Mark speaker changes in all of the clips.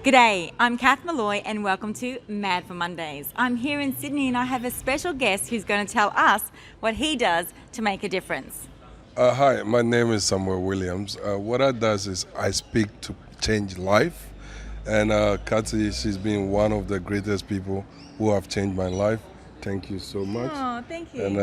Speaker 1: G'day, I'm Kath Molloy and welcome to Mad for Mondays. I'm here in Sydney and I have a special guest who's going to tell us what he does to make a difference.
Speaker 2: Hi, my name is Samuel Williams. What I does is I speak to change life, and Kathy, she's been one of the greatest people who have changed my life. Thank you so much.
Speaker 1: Oh, thank you.
Speaker 2: And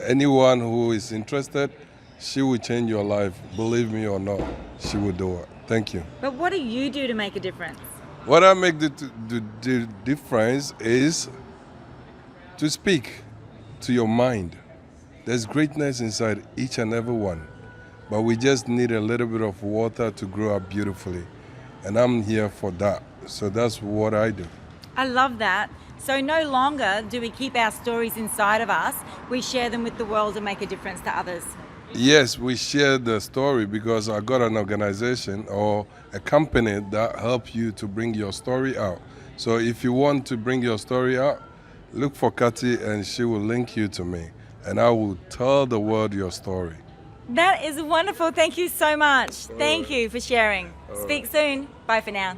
Speaker 2: anyone who is interested, she will change your life. Believe me or not, she will do it. Thank you.
Speaker 1: But what do you do to make a difference?
Speaker 2: What I make the difference is to speak to your mind. There's greatness inside each and every one, but we just need a little bit of water to grow up beautifully. And I'm here for that. So that's what I do.
Speaker 1: I love that. So no longer do we keep our stories inside of us, we share them with the world and make a difference to others.
Speaker 2: Yes, we share the story because I got an organization or a company that help you to bring your story out. So if you want to bring your story out, look for Kathy and she will link you to me. And I will tell the world your story.
Speaker 1: That is wonderful. Thank you so much. Thank you for sharing. Speak soon. Bye for now.